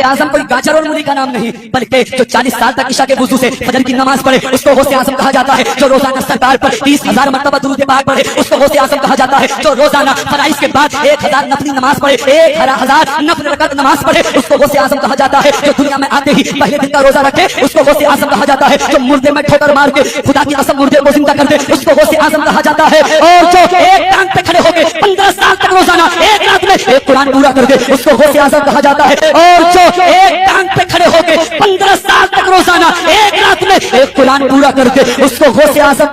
आजम कोई गाजर और मूली का नाम नहीं, बल्कि जो 40 साल तक इशा के वुजू से फजर की नमाज पढ़े उसको गौसे आजम कहा जाता है। जो रोजाना सरकार पर 30,000 मरतबा दुरूद पाक पढ़े उसको गौसे आजम कहा जाता है। जो रोजाना फराइज के बाद 1000 नफली नमाज पढ़े, 1000 नफल रकअत नमाज पढ़े उसको गौसे आजम कहा जाता है। जो दुनिया में आते ही पहले दिन का रोजा रखे उसको गौसे आजम कहा जाता है। जो मुर्दे में ठोकर मार के खुदा की कसम मुर्दे को जिंदा कर दे उसको गौसे आजम कहा जाता है। और जो एक टांग पे खड़े होकर 15 साल तक रोजाना एक रात में एक कुरान पूरा कर दे उसको गौसे आजम कहा जाता है। और जो एक टांग पे खड़े होकर 15 साल तक रोजाना एक रात में एक कुरान पूरा कर दे उसको गौसे आजम।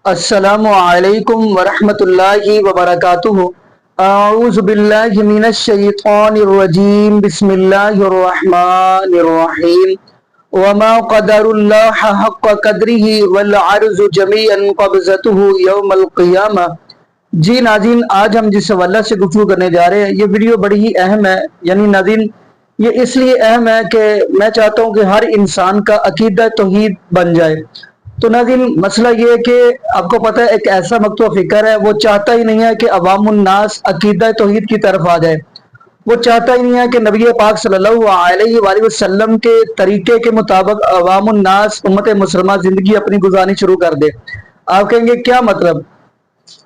अस्सलामु अलैकुम वरहमतुल्लाहि वबरकातुहू। अऊज़ु बिल्लाहि मिनश शैतानिर रजीम। बिस्मिल्लाहिर रहमानिर रहीम। वमा क़दरुल्लाह हक़्क़ क़द्रिही वल अर्ज़ु जमीअन क़ब्ज़तुहू यौमल क़ियामह। जी नाज़रीन, आज हम जिस हवाले से गुफ्तगू करने जा रहे हैं ये वीडियो बड़ी ही अहम है। यानी नाज़रीन ये इसलिए अहम है कि मैं चाहता हूँ कि हर इंसान का अकीदा तौहीद बन जाए। तो नाज़रीन मसला ये है कि आपको पता है एक ऐसा मकतूब फ़िक्र है वो चाहता ही नहीं है कि अवामुन्नास अकीदा तौहीद की तरफ आ जाए। वो चाहता ही नहीं है कि नबी पाक सल्लल्लाहु अलैहि वसल्लम के तरीके के मुताबिक अवामुन्नास उम्मत मुसलमा ज़िंदगी अपनी गुजारनी शुरू कर दे। आप कहेंगे क्या मतलब?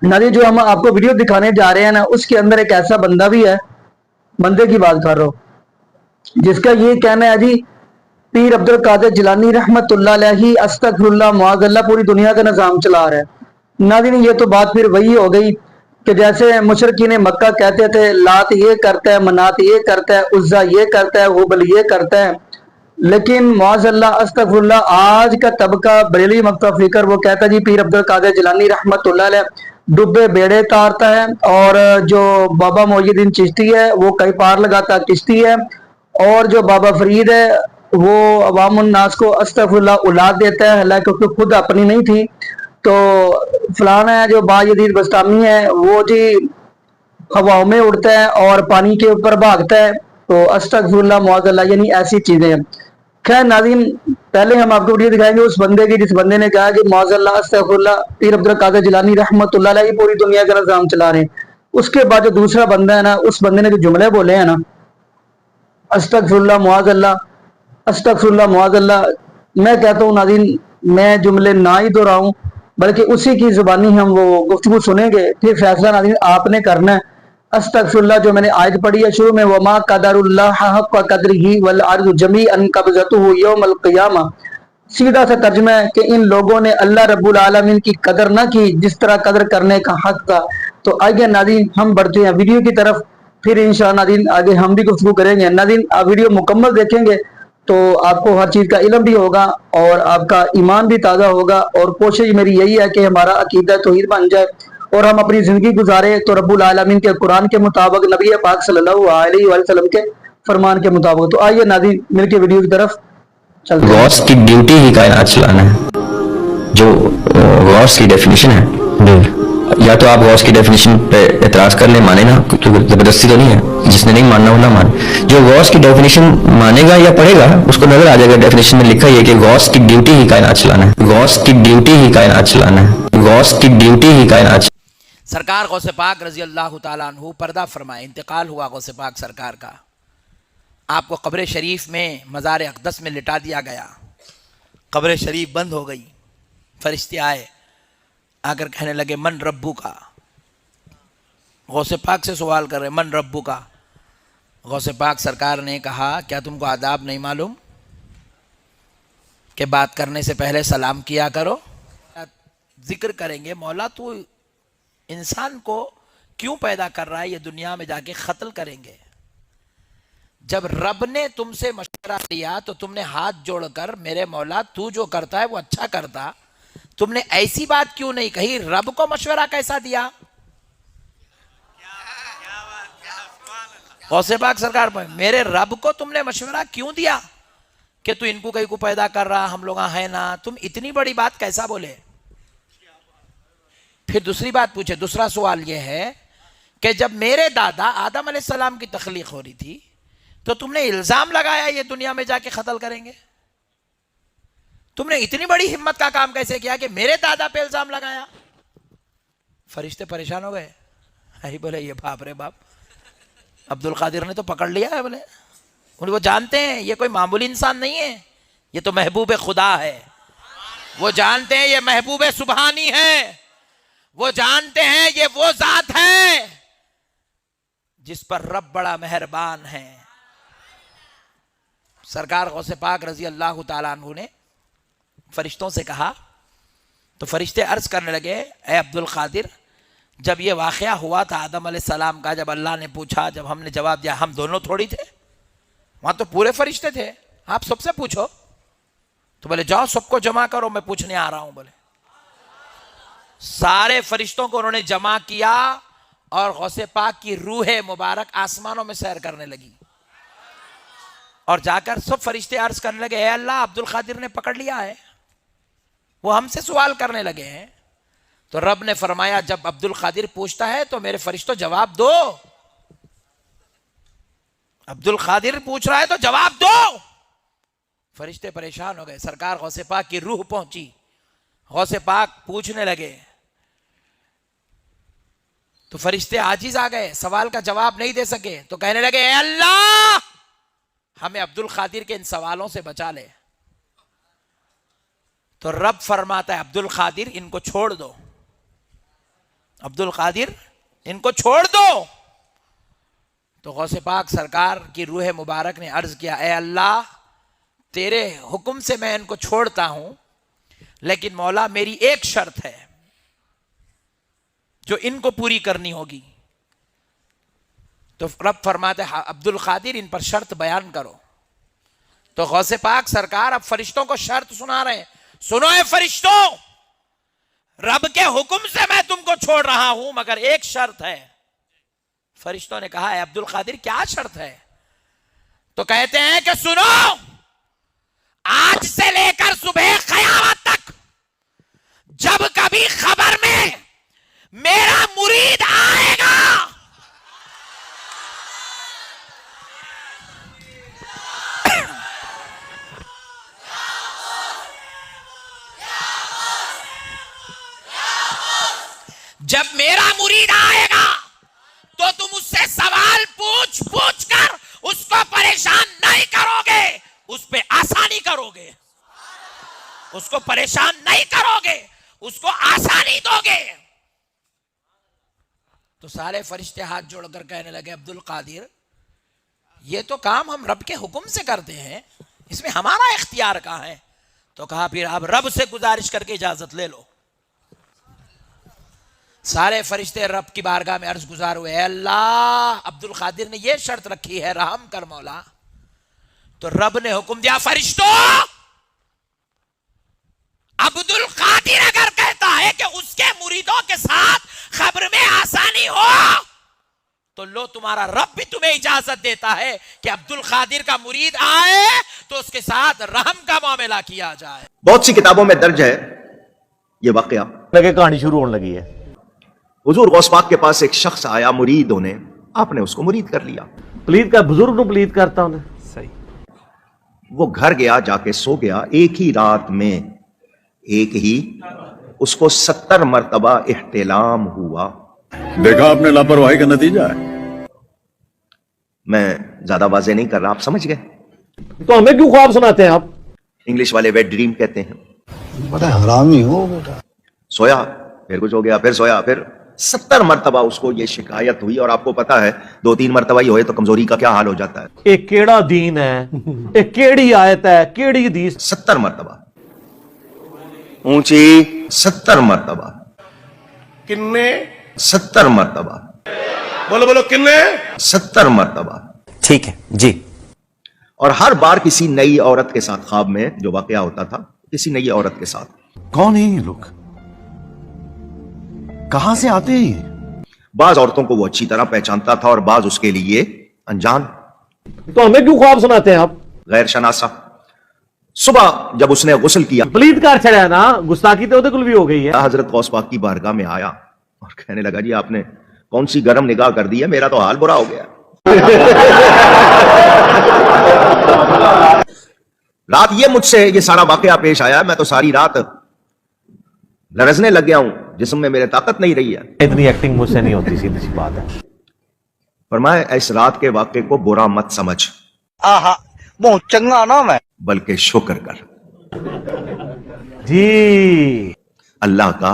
नाज़रीन जो हम आपको वीडियो दिखाने जा रहे हैं ना उसके अंदर एक ऐसा बंदा भी है, बंदे की बात कर रहा हूँ, जिसका ये कहना है जी पीर अब्दुल कादिर जिलानी रहमतुल्लाह अलैहि अस्तगफिरुल्लाह मुअज़्ज़ल्लाह पूरी दुनिया का निज़ाम चला रहा है। नाज़रीन ये तो बात फिर वही हो गई कि जैसे मुशरिकीन मक्का कहते थे लात ये करता है, मनात ये करता है, उज़्ज़ा ये करता है, हुबल ये करता है। लेकिन मुअज़्ज़ल्लाह अस्तगफिरुल्लाह आज का तबका बरेली मकतब फ़िक्र वो कहता है जी पीर अब्दुल कादिर जिलानी रहमतुल्लाह अलैहि डुब्बे बेड़े तारता है और जो बाबा मोइनुद्दीन चिश्ती है वो कई पार लगाता किश्ती है और जो बाबा फरीद है वो अवामुन्नास को अस्तगफिरुल्लाह औलाद देता है, हालांकि उसको खुद अपनी नहीं थी। तो फलाना है जो बायजीद बस्तामी है वो जी हवाओं में उड़ता है और पानी के ऊपर भागता है। तो अस्तगफिरुल्लाह मुअज़्ज़ल्लाह यानी ऐसी चीजें हैं। खैर नाज़रीन पहले हम आपको वीडियो दिखाएंगे उस बंदे की जिस बंदे ने कहा कि मुअज़्ज़ल्लाह अस्तगफिरुल्लाह पीर अब्दुल कादिर जिलानी रहमतुल्लाह अलैहि पूरी दुनिया का निज़ाम चला रहे हैं। उसके बाद जो दूसरा बंदा है ना उस बंदे ने जो जुमले बोले हैं ना अस्तगफिरुल्लाह मुअज़्ज़ल्लाह अस्तगफिरुल्लाह मुअज़्ज़ल्लाह, मैं कहता हूँ नाज़रीन मैं जुमले ना ही दोहराऊं बल्कि उसी की ज़ुबानी हम वो गुफ्तगू सुनेंगे, फिर फैसला नाज़रीन आपने करना है। अस्तगफिरुल्लाह जो मैंने आयत पढ़ी है शुरू में वमा क़दरुल्लाह हक़्क़ क़द्रिही वल अर्ज़ु जमीअन क़ब्ज़तुहू यौमल क़ियामह, सीधा सा तर्जुमा है कि इन लोगों ने अल्लाह रब्बुल आलमीन की कदर ना की जिस तरह कदर करने का हक था। तो आइए नाज़रीन हम बढ़ते हैं वीडियो की तरफ, फिर इंशाअल्लाह नाज़रीन आगे हम भी गुफ्तगू करेंगे। नाज़रीन आप वीडियो मुकम्मल देखेंगे तो आपको हर चीज़ का इल्म भी होगा और आपका ईमान भी ताज़ा होगा। और कोशिश मेरी यही है कि हमारा अकीदा तौहीद बन जाए और हम अपनी ज़िंदगी गुजारे तो रब्बुल आलमीन के कुरान के मुताबिक नबी पाक सल्लल्लाहु अलैहि वसल्लम के फरमान के मुताबिक। तो आइए नाज़रीन मिलके वीडियो की तरफ चलते हैं। गौस की ड्यूटी ही कायनात चलाना है। जो गौस की डेफिनेशन है, या तो आप गौस की डेफिनेशन पे एतराज कर ले, माने ना, क्योंकि जबरदस्ती तो नहीं है, जिसने नहीं मानना वो ना माने। जो गौस की डेफिनेशन मानेगा या पढ़ेगा उसको नजर आ जाएगा डेफिनेशन में लिखा ही है कि गौस की ड्यूटी ही कायनात चलाना है। गौस की ड्यूटी ही कायनात चलाना है। गौस की ड्यूटी ही कायनात। सरकार गौसे पाक रजी अल्लाह तआला अन्हु पर्दा फरमाए, इंतकाल हुआ गौसे पाक सरकार का। आपको कब्र शरीफ में मज़ार अक़दस में लिटा दिया गया, कब्र शरीफ बंद हो गई। फरिश्ते आए आकर कहने लगे मन रब्बू का, गौसे पाक से सवाल कर रहे मन रब्बू का। गौसे पाक सरकार ने कहा क्या तुमको आदाब नहीं मालूम कि बात करने से पहले सलाम किया करो। जिक्र करेंगे मौला तू इंसान को क्यों पैदा कर रहा है, ये दुनिया में जाके कत्ल करेंगे। जब रब ने तुमसे मशवरा लिया तो तुमने हाथ जोड़कर मेरे मौला तू जो करता है वो अच्छा करता, तुमने ऐसी बात क्यों नहीं कही, रब को मशवरा कैसा दिया। गौसे पाक सरकार पर मेरे रब को तुमने मशवरा क्यों दिया कि तू इनको कहीं को पैदा कर रहा, हम लोग है ना, तुम इतनी बड़ी बात कैसा बोले। फिर दूसरी बात पूछे, दूसरा सवाल यह है कि जब मेरे दादा आदम अलैहिस्सलाम की तख्लीक हो रही थी तो तुमने इल्जाम लगाया ये दुनिया में जाके कत्ल करेंगे। तुमने इतनी बड़ी हिम्मत का काम कैसे किया कि मेरे दादा पे इल्जाम लगाया। फरिश्ते परेशान हो गए, बोले ये बाप रे बाप, अब्दुल कादिर ने तो पकड़ लिया है। बोले وہ جانتے ہیں یہ کوئی معمولی انسان نہیں ہے, یہ تو محبوب خدا ہے. وہ جانتے ہیں یہ محبوب سبحانی ہے. وہ جانتے ہیں یہ وہ ذات ہے جس پر رب بڑا مہربان ہے. سرکار غوث پاک رضی اللہ تعالیٰ عنہ نے فرشتوں سے کہا تو فرشتے عرض کرنے لگے, اے عبد القادر, جب یہ واقعہ ہوا تھا آدم علیہ السلام کا, جب اللہ نے پوچھا, جب ہم نے جواب دیا, ہم دونوں تھوڑی تھے, وہاں تو پورے فرشتے تھے, آپ سب سے پوچھو. تو بولے جاؤ سب کو جمع کرو, میں پوچھنے آ رہا ہوں. بولے سارے فرشتوں کو انہوں نے جمع کیا اور غوث پاک کی روح مبارک آسمانوں میں سیر کرنے لگی, اور جا کر سب فرشتے عرض کرنے لگے, اے اللہ عبد القادر نے پکڑ لیا ہے, وہ ہم سے سوال کرنے لگے ہیں. تو رب نے فرمایا جب عبد القادر پوچھتا ہے تو میرے فرشتوں جواب دو. عبد القادر پوچھ رہا ہے تو جواب دو. فرشتے پریشان ہو گئے. سرکار غوث پاک کی روح پہنچی, غوث پاک پوچھنے لگے تو فرشتے عاجز آ گئے, سوال کا جواب نہیں دے سکے. تو کہنے لگے اے اللہ ہمیں عبد القادر کے ان سوالوں سے بچا لے. تو رب فرماتا ہے عبد القادر ان کو چھوڑ دو, عبد القادر ان کو چھوڑ دو. تو غوث پاک سرکار کی روح مبارک نے عرض کیا, اے اللہ تیرے حکم سے میں ان کو چھوڑتا ہوں, لیکن مولا میری ایک شرط ہے جو ان کو پوری کرنی ہوگی. تو رب فرماتے ہیں عبد القادر ان پر شرط بیان کرو. تو غوث پاک سرکار اب فرشتوں کو شرط سنا رہے ہیں, سنو اے فرشتوں, رب کے حکم سے میں تم کو چھوڑ رہا ہوں مگر ایک شرط ہے. فرشتوں نے کہا اے عبد القادر کیا شرط ہے؟ تو کہتے ہیں کہ سنو, آج سے لے کر صبح قیامت تک جب کبھی خبر میں میرا مرید آئے گا جب میرا مرید آئے گا تو تم اس سے سوال پوچھ پوچھ کر اس کو پریشان نہیں کرو گے, اس پہ آسانی کرو گے. اس کو پریشان نہیں کرو گے, اس کو آسانی دو گے. تو سارے فرشتے ہاتھ جوڑ کر کہنے لگے عبد القادر یہ تو کام ہم رب کے حکم سے کرتے ہیں, اس میں ہمارا اختیار کہاں ہے؟ تو کہا پھر آپ رب سے گزارش کر کے اجازت لے لو. سارے فرشتے رب کی بارگاہ میں عرض گزار ہوئے, اے اللہ عبد القادر نے یہ شرط رکھی ہے, رحم کر مولا. تو رب نے حکم دیا فرشتوں, عبد القادر اگر کہتا ہے کہ اس کے مریدوں کے ساتھ خبر میں آسانی ہو تو لو تمہارا رب بھی تمہیں اجازت دیتا ہے کہ عبد القادر کا مرید آئے تو اس کے ساتھ رحم کا معاملہ کیا جائے. بہت سی کتابوں میں درج ہے یہ واقعہ. لگے کہانی شروع ہونے لگی ہے. حضور غوث پاک کے پاس ایک شخص آیا مرید ہونے, آپ نے اس کو مرید کر لیا. پلید کا بزرگ نو پلید کرتا انہیں. صحیح. وہ گھر گیا, جا کے سو گیا. ایک ہی رات میں ایک ہی اس کو 70 مرتبہ احتلام ہوا. دیکھا آپ نے لاپرواہی کا نتیجہ ہے. میں زیادہ واضح نہیں کر رہا, آپ سمجھ گئے. تو ہمیں کیوں خواب سناتے ہیں آپ؟ انگلش والے ویٹ ڈریم کہتے ہیں. بڑا حرامی ہو بیٹا. سویا, پھر کچھ ہو گیا, پھر سویا, پھر 70 مرتبہ اس کو یہ شکایت ہوئی. اور آپ کو پتا ہے 2-3 مرتبہ ہی ہوئے تو کمزوری کا کیا حال ہو جاتا ہے. ایک کیڑا دین ہے, ایک کیڑی آیت ہے, کیڑی حدیث. 70 مرتبہ اونچی, 70 مرتبہ, کنے 70 مرتبہ, بولو بولو کنے 70 مرتبہ. ٹھیک ہے جی. اور ہر بار کسی نئی عورت کے ساتھ, خواب میں جو واقعہ ہوتا تھا کسی نئی عورت کے ساتھ. کون ہے یہ لوگ, کہاں سے آتے ہیں یہ؟ بعض عورتوں کو وہ اچھی طرح پہچانتا تھا اور بعض اس کے لیے انجان. تو ہمیں کیوں خواب سناتے ہیں آپ؟ غیر شناسا. صبح جب اس نے غسل کیا, پلید کر چڑھا نا, گستاخی تو کل بھی ہو گئی ہے. حضرت غوث پاک کی بارگاہ میں آیا اور کہنے لگا جی آپ نے کون سی گرم نگاہ کر دی ہے, میرا تو حال برا ہو گیا. رات یہ مجھ سے یہ سارا واقعہ پیش آیا, میں تو ساری رات لرزنے لگ گیا ہوں, جسم میں میرے طاقت نہیں رہی ہے. اتنی ایکٹنگ مجھ سے نہیں ہوتی, سیدھی سی بات ہے. فرمایا اس رات کے واقعے کو برا مت سمجھ, आहा बहुत चंगा नाम है। बल्कि शुक्र कर, जी अल्लाह का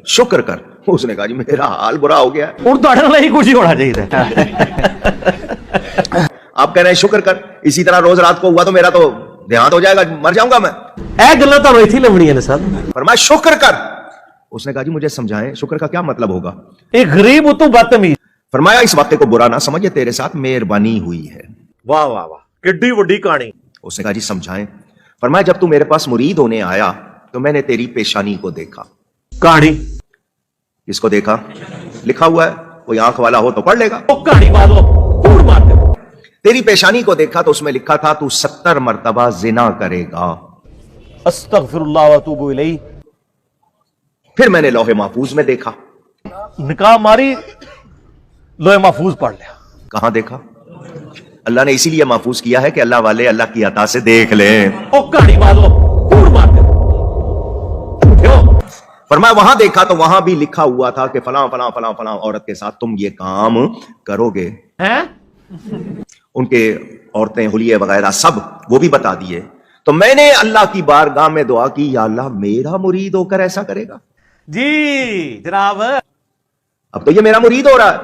शुक्र कर। उसने कहा जी मेरा हाल बुरा हो गया है। ਹੁਣ ਤੁਹਾਡੇ ਨਾਲ ਹੀ ਕੁਝ ਹੋਣਾ ਚਾਹੀਦਾ ਹੈ। आप कह रहे हैं शुक्र कर, इसी तरह रोज रात को हुआ तो मेरा तो देहांत हो जाएगा, मर जाऊंगा मैं। ਇਹ ਗੱਲਾਂ ਤੁਹਾਨੂੰ ਇੱਥੇ ਹੀ ਲੱਭਣੀਆਂ ਨੇ ਸਰ। फरमाया शुक्र कर। उसने कहा जी मुझे समझाएं शुक्र का क्या मतलब होगा। ਇਹ ਗਰੀਬ ਉਤੋਂ ਬਦਤਮੀਜ਼। फरमाया इस वाक़े को बुरा ना समझ, तेरे साथ मेहरबानी हुई है। ਵਾਹ ਵਾਹ ਵਾਹ, ਕਿੱਡੀ ਵੱਡੀ ਕਹਾਣੀ। उसने कहा जी समझाएं। फरमाया जब तू मेरे पास मुरीद होने आया तो मैंने तेरी पेशानी को देखा। कहानी किसको देखा? लिखा हुआ है, कोई आंख वाला हो तो पढ़ लेगा। ਉਹ ਕਹਾਣੀ ਬਾਦੋ ਕੂੜ ਮਾਰ ਕੇ। तेरी पेशानी को देखा तो उसमें लिखा था तू 70 मरतबा जिना करेगा। अस्तगफिरुल्लाह व अतूबु इलैह। फिर मैंने लौहे महफूज में देखा। निकाह मारी, लोहे महफूज पढ़ लिया। कहां देखा? अल्लाह ने इसीलिए महफूज किया है कि अल्लाह वाले अल्लाह की अता से देख लें। ਉਹ ਕਹਾਣੀ ਬਾਦੋ ਕੂੜ ਮਾਰ ਕੇ। क्यों? फरमाया वहां देखा तो वहां भी लिखा हुआ था कि फलां फलां फलां फलां औरत के साथ तुम ये काम करोगे। हैं? उनके औरतें हुलिये वगैरह सब वो भी बता दिए। तो मैंने अल्लाह की बारगाह में दुआ की, या अल्लाह मेरा मुरीद होकर ऐसा करेगा। जी जनाब, अब तो ये मेरा मुरीद हो रहा है,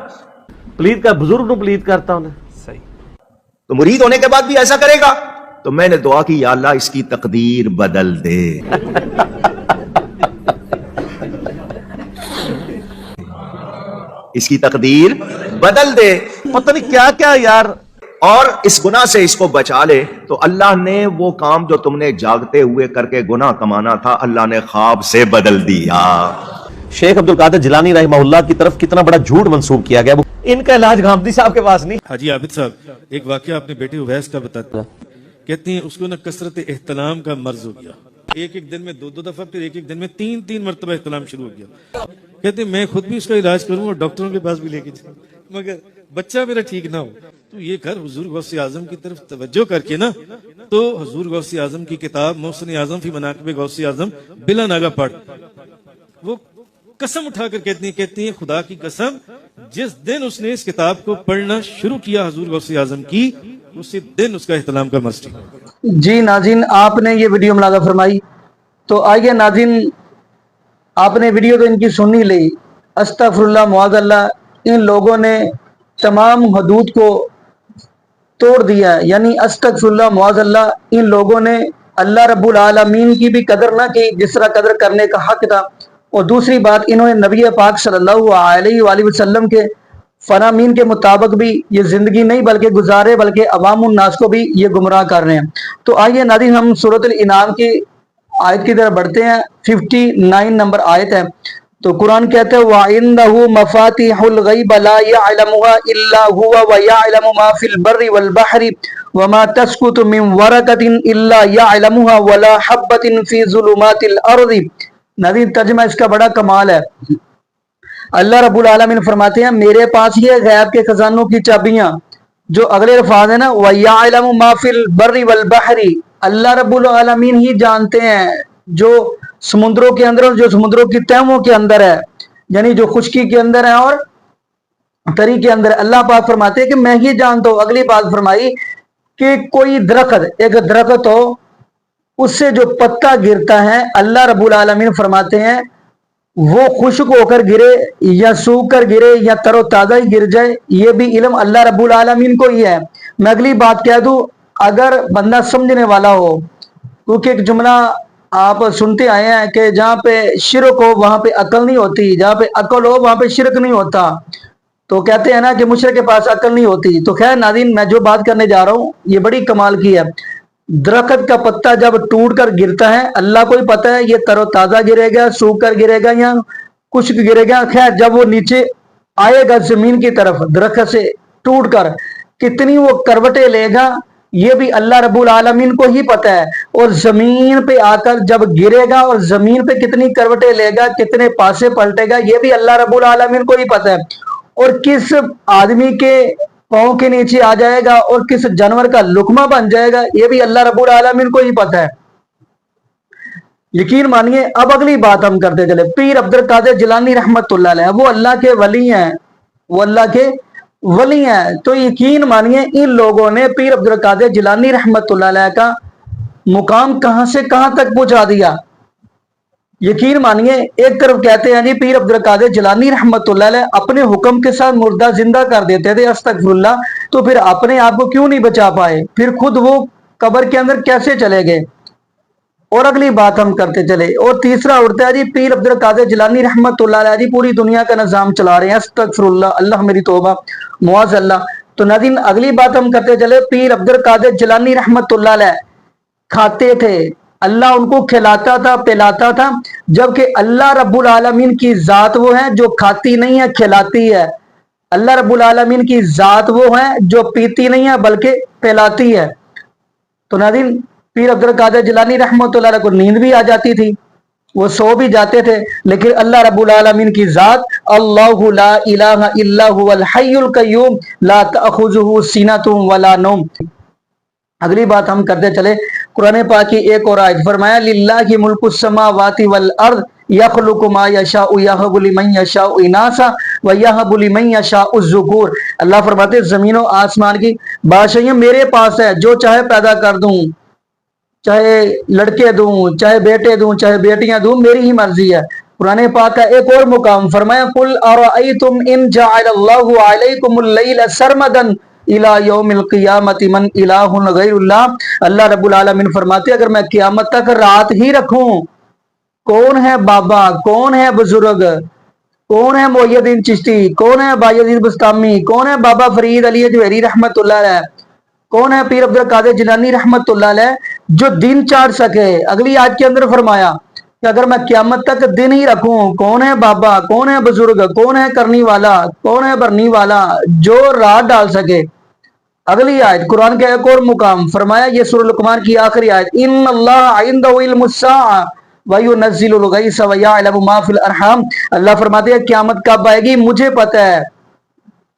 प्लीज का बुजुर्ग नु प्लीज करता हूं। सही। तो मुरीद होने के बाद भी ऐसा करेगा। तो मैंने दुआ की, या अल्लाह इसकी तकदीर बदल दे। इसकी तकदीर बदल दे पता नहीं क्या क्या यार। और इस गुनाह से इसको बचा ले। तो अल्लाह ने वो काम जो तुमने जागते हुए करके गुनाह कमाना था, अल्लाह ने ख्वाब से बदल दिया। शेख अब्दुल कादिर जिलानी रहमहुल्लाह की तरफ कितना बड़ा झूठ मंसूब किया गया। इनका इलाज गामदी साहब के पास नहीं। हाजी आबिद साहब, एक वाकया अपने बेटे उवैस का बताता। कहती हैं उसको ना कसरत एहतलाम का मर्ज हो गया। एक एक दिन में दो दो दफा, फिर एक एक दिन में तीन तीन मरतबा एहतलाम शुरू हो गया। कहते मैं खुद भी उसका इलाज करूं और डॉक्टरों के पास भी लेके जाऊं, मगर बच्चा मेरा ठीक ना हो। तो ये कर हुजूर गौसे आजम की तरफ तवज्जो करके ना, तो हुजूर गौसे आजम की किताब मोहसिन आजम फी मनाकिब गौसे आजम बिला नागा पढ़। वो कसम उठाकर कहती हैं खुदा की कसम, जिस दिन उसने इस किताब को पढ़ना शुरू किया हुजूर गौसे आजम की, उसी दिन उसका एहतलाम का मर्ज ठीक। जी नाज़रीन, आपने ये वीडियो मुलाज़ा फरमाई, तो आइए नाज़रीन, आपने वीडियो तो इनकी सुन ही ली। अस्तगफिरुल्लाह मुआज़ल्लाह, इन लोगों ने तमाम हदूद को तोड़ दिया है। यानी अस्तगफिरुल्लाह मुआज़ल्लाह, इन लोगों ने अल्लाह रब्बुल आलमीन की भी कदर ना की जिस तरह कदर करने का हक था। और दूसरी बात, इन्होंने नबी पाक सल्लल्लाहु अलैहि वसल्लम के फरामीन के मुताबिक भी ये जिंदगी नहीं बल्कि गुजारे, बल्कि अवामुन नास को भी ये गुमराह कर रहे हैं। तो आइए नाज़रीन, हम सूरतुल इनाम की आयत की तरफ बढ़ते हैं। 59 नंबर आयत है। तो कुरान कहते हैं वइंदहु मफातिहुल गैब ला यअलमुहा इल्ला हुवा व यअलमु मा फिल बर्रि वल बहरि व मा तस्कुतु मिन वरकतिन इल्ला यअलमुहा वला हब्बतिन फी ज़ुलुमातिल अर्दि। नाज़रीन, तर्जुमा इसका बड़ा कमाल है। अल्लाह रब्बुल आलमीन फरमाते हैं मेरे पास ही है गैब के खजानों की चाबियां। जो अगले अल्फाज है ना, व यअलमु मा फिल बर्रि वल बहरि, अल्लाह रब्बुल आलमीन ही जानते हैं जो समुद्रों के अंदर और जो समुद्रों की तहों के अंदर है, यानी जो खुश्की के अंदर है और तरी के अंदर। अल्लाह पाक फरमाते हैं कि मैं ही जानता हूं। अगली बात फरमाई कि कोई दरख्त, एक दरख्त हो, उससे जो पत्ता गिरता है, अल्लाह रब्बुल आलमीन फरमाते हैं वो खुश्क होकर गिरे या सूख कर गिरे या तरोताजा ही गिर जाए, ये भी इल्म अल्लाह रब्बुल आलमीन को ही है। मैं अगली बात कह दूं, अगर बंदा समझने वाला हो, क्योंकि एक जुमला आप सुनते आए हैं कि जहाँ पे शिरक हो वहां पे अकल नहीं होती, जहाँ पे अकल हो वहां पे शिरक नहीं होता। तो कहते हैं ना कि मुशरिक के पास अकल नहीं होती। तो खैर नाज़रीन, मैं जो बात करने जा रहा हूँ ये बड़ी कमाल की है। दरख्त का पत्ता जब टूट कर गिरता है, अल्लाह को ही पता है ये तरोताजा गिरेगा, सूख कर गिरेगा या कुछ गिरेगा। खैर जब वो नीचे आएगा जमीन की तरफ, दरख्त से टूट कर कितनी वो करवटें लेगा, ये भी अल्लाह रब्बुल आलमीन को ही पता है। और जमीन पे आकर जब गिरेगा और जमीन पे कितनी करवटें लेगा, कितने पासे पलटेगा, ये भी अल्लाह रब्बुल आलमीन को ही पता है। और किस आदमी के पांव के नीचे आ जाएगा और किस जानवर का लुकमा बन जाएगा, ये भी अल्लाह रब्बुल आलमीन को ही पता है। यकीन मानिए। अब अगली बात हम करते चले। पीर अब्दुल कादिर जिलानी रहमतुल्लाह अलैह, वो अल्लाह के वली हैं, वो अल्लाह के वली हैं, तो यकीन मानिए इन लोगों ने पीर अब्दुल कादिर जिलानी रहमतुल्लाह अलैह का मुकाम कहां से कहां तक पहुंचा दिया। यकीन मानिए एक तरफ कहते हैं जी पीर अब्दुल कादिर जिलानी रहमतुल्लाह अलैह अपने हुक्म के साथ मुर्दा जिंदा कर देते थे, अस्तगफिरुल्लाह, तो फिर अपने आप को क्यों नहीं बचा पाए, फिर खुद वो कब्र के अंदर कैसे चले गए। और अगली बात हम करते चले, और तीसरा उड़ता है जी पीर अब्दुल कादिर जिलानी रहमतुल्लाह अलैह जी पूरी दुनिया का निजाम चला रहे हैं, अस्तगफिरुल्लाह, अल्लाह मेरी तौबा, मुआज़ अल्लाह। तो नाज़रीन अगली बात हम करते चले, पीर अब्दुल कादिर जिलानी रहमतुल्लाह अलैह खाते थे, अल्लाह उनको खिलाता था पिलाता था, जबकि अल्लाह रब्बुल आलमीन की जात वो है जो खाती नहीं है खिलाती है। अल्लाह रब्बुल आलमीन की जात वो है जो पीती नहीं है बल्कि पिलाती है। तो नाज़रीन पीर अब्दुल कादिर जिलानी रहमतुल्लाह अलैह को नींद भी आ जाती थी, वो सो भी जाते थे, लेकिन अल्लाह रब्बुल आलमीन की जात अल्लाहु ला इलाहा इल्ला हुवल हय्युल कय्यूम ला तअखुजुहु सिनतुम वला नौम। अगली बात हम करते चले, कुरान पाक की एक और आयत फरमाया लिल्लाहि मुल्कुस समावाति वल अर्द यखलुकु मा यशाउ यहबु लिमन यशाउ इनासा व यहबु लिमन यशाउ ज़ुकूर। अल्लाह फरमाते जमीन और आसमान की बादशाही मेरे पास है, जो चाहे पैदा कर दूं, चाहे लड़के दूं, चाहे बेटे दूं, चाहे बेटियां दूं, मेरी ही मर्जी है। कुरान पाक का एक और मुकाम फरमाया कुल अरअयतुम इन जअलल्लाहु अलैकुमुल लैला सरमदन इला यौमिल क़ियामति मन इलाहुन गैरुल्लाह। अल्लाह रब्बुल आलमीन फरमाते अगर मैं क़यामत तक रात ही रखूं, कौन है बाबा, कौन है बुजुर्ग, कौन है मोहिउद्दीन चिश्ती, कौन है बायजीद बुस्तामी, कौन है बाबा फरीद अली अजमेरी रहमतुल्लाह अलैह, कौन है पीर अब्दुल कादिर जिलानी रहमतुल्लाह अलैह जो दिन चाट सके। अगली आयत के अंदर फरमाया कि अगर मैं क़यामत तक दिन ही रखूं, कौन है बाबा, कौन है बुजुर्ग, कौन है करनी वाला, कौन है भरनी वाला जो रात डाल सके। अगली आयत कुरान के एक और मुकाम फरमाया, ये सूरह लुक़मान की आखिरी आयत, इन्नल्लाह इंदहु इल्मुस्साअ व युनज़्ज़िलुल गैस व यअलमु मा फिल अरहाम। अल्लाह फरमाते हैं क़यामत कब आएगी मुझे पता है,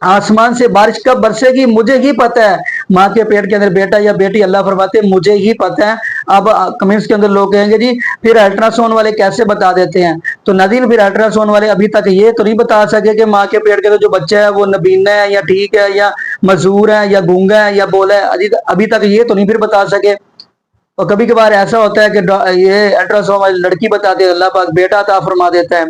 आसमान से बारिश कब बरसेगी मुझे ही पता है, माँ के पेट के अंदर बेटा या बेटी, अल्लाह फरमाते हैं मुझे ही पता है। अब कमेंट्स के अंदर लोग कहेंगे जी फिर अल्ट्रासाउंड वाले कैसे बता देते हैं, तो नाज़रीन फिर अल्ट्रासाउंड वाले अभी तक ये तो नहीं बता सके कि माँ के पेट के अंदर जो बच्चा है वो नबीना है या ठीक है या मजूर है या गूंगा है या बोला है, अभी तक ये तो नहीं फिर बता सके। और कभी कभार ऐसा होता है कि ये अल्ट्रासाउंड वाली लड़की बताते हैं, अल्लाह पाक बेटा अता फरमा देता है।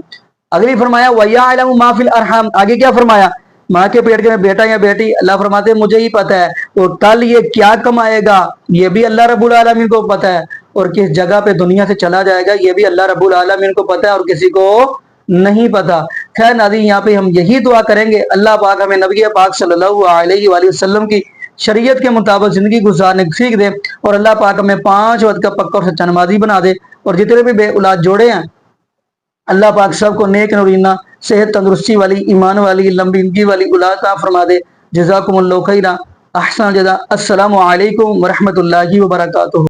अगली फरमाया वयअलमु मा फिल अरहाम, आगे क्या फरमाया, माँ के पेट के अंदर बेटा या बेटी, अल्लाह फरमाते मुझे ही पता है। और कल ये क्या कमाएगा ये भी अल्लाह रब्बुल आलमीन को पता है, और किस जगह पे दुनिया से चला जाएगा ये भी अल्लाह रब्बुल आलमीन को पता है और किसी को नहीं पता। खैर नाज़रीन यहाँ पे हम यही दुआ करेंगे अल्लाह पाक हमें नबी पाक सल्लल्लाहु अलैहि वसल्लम की शरीयत के मुताबिक जिंदगी गुजारने की सीख दे, और अल्लाह पाक हमें 5 वक्त का पक्का और सच्चा नमाज़ी बना दे, और जितने भी बे औलाद जोड़े हैं अल्लाह पाक सबको नेक नूरीना सेहत तंदुरुस्ती वाली ईमान वाली लंबी जिंदगी वाली औलाद अता फरमा दे। जज़ाकुमुल्लाहु खैरा, अहसन जज़ा। अस्सलामु अलैकुम व रहमतुल्लाहि व बरकातुहू।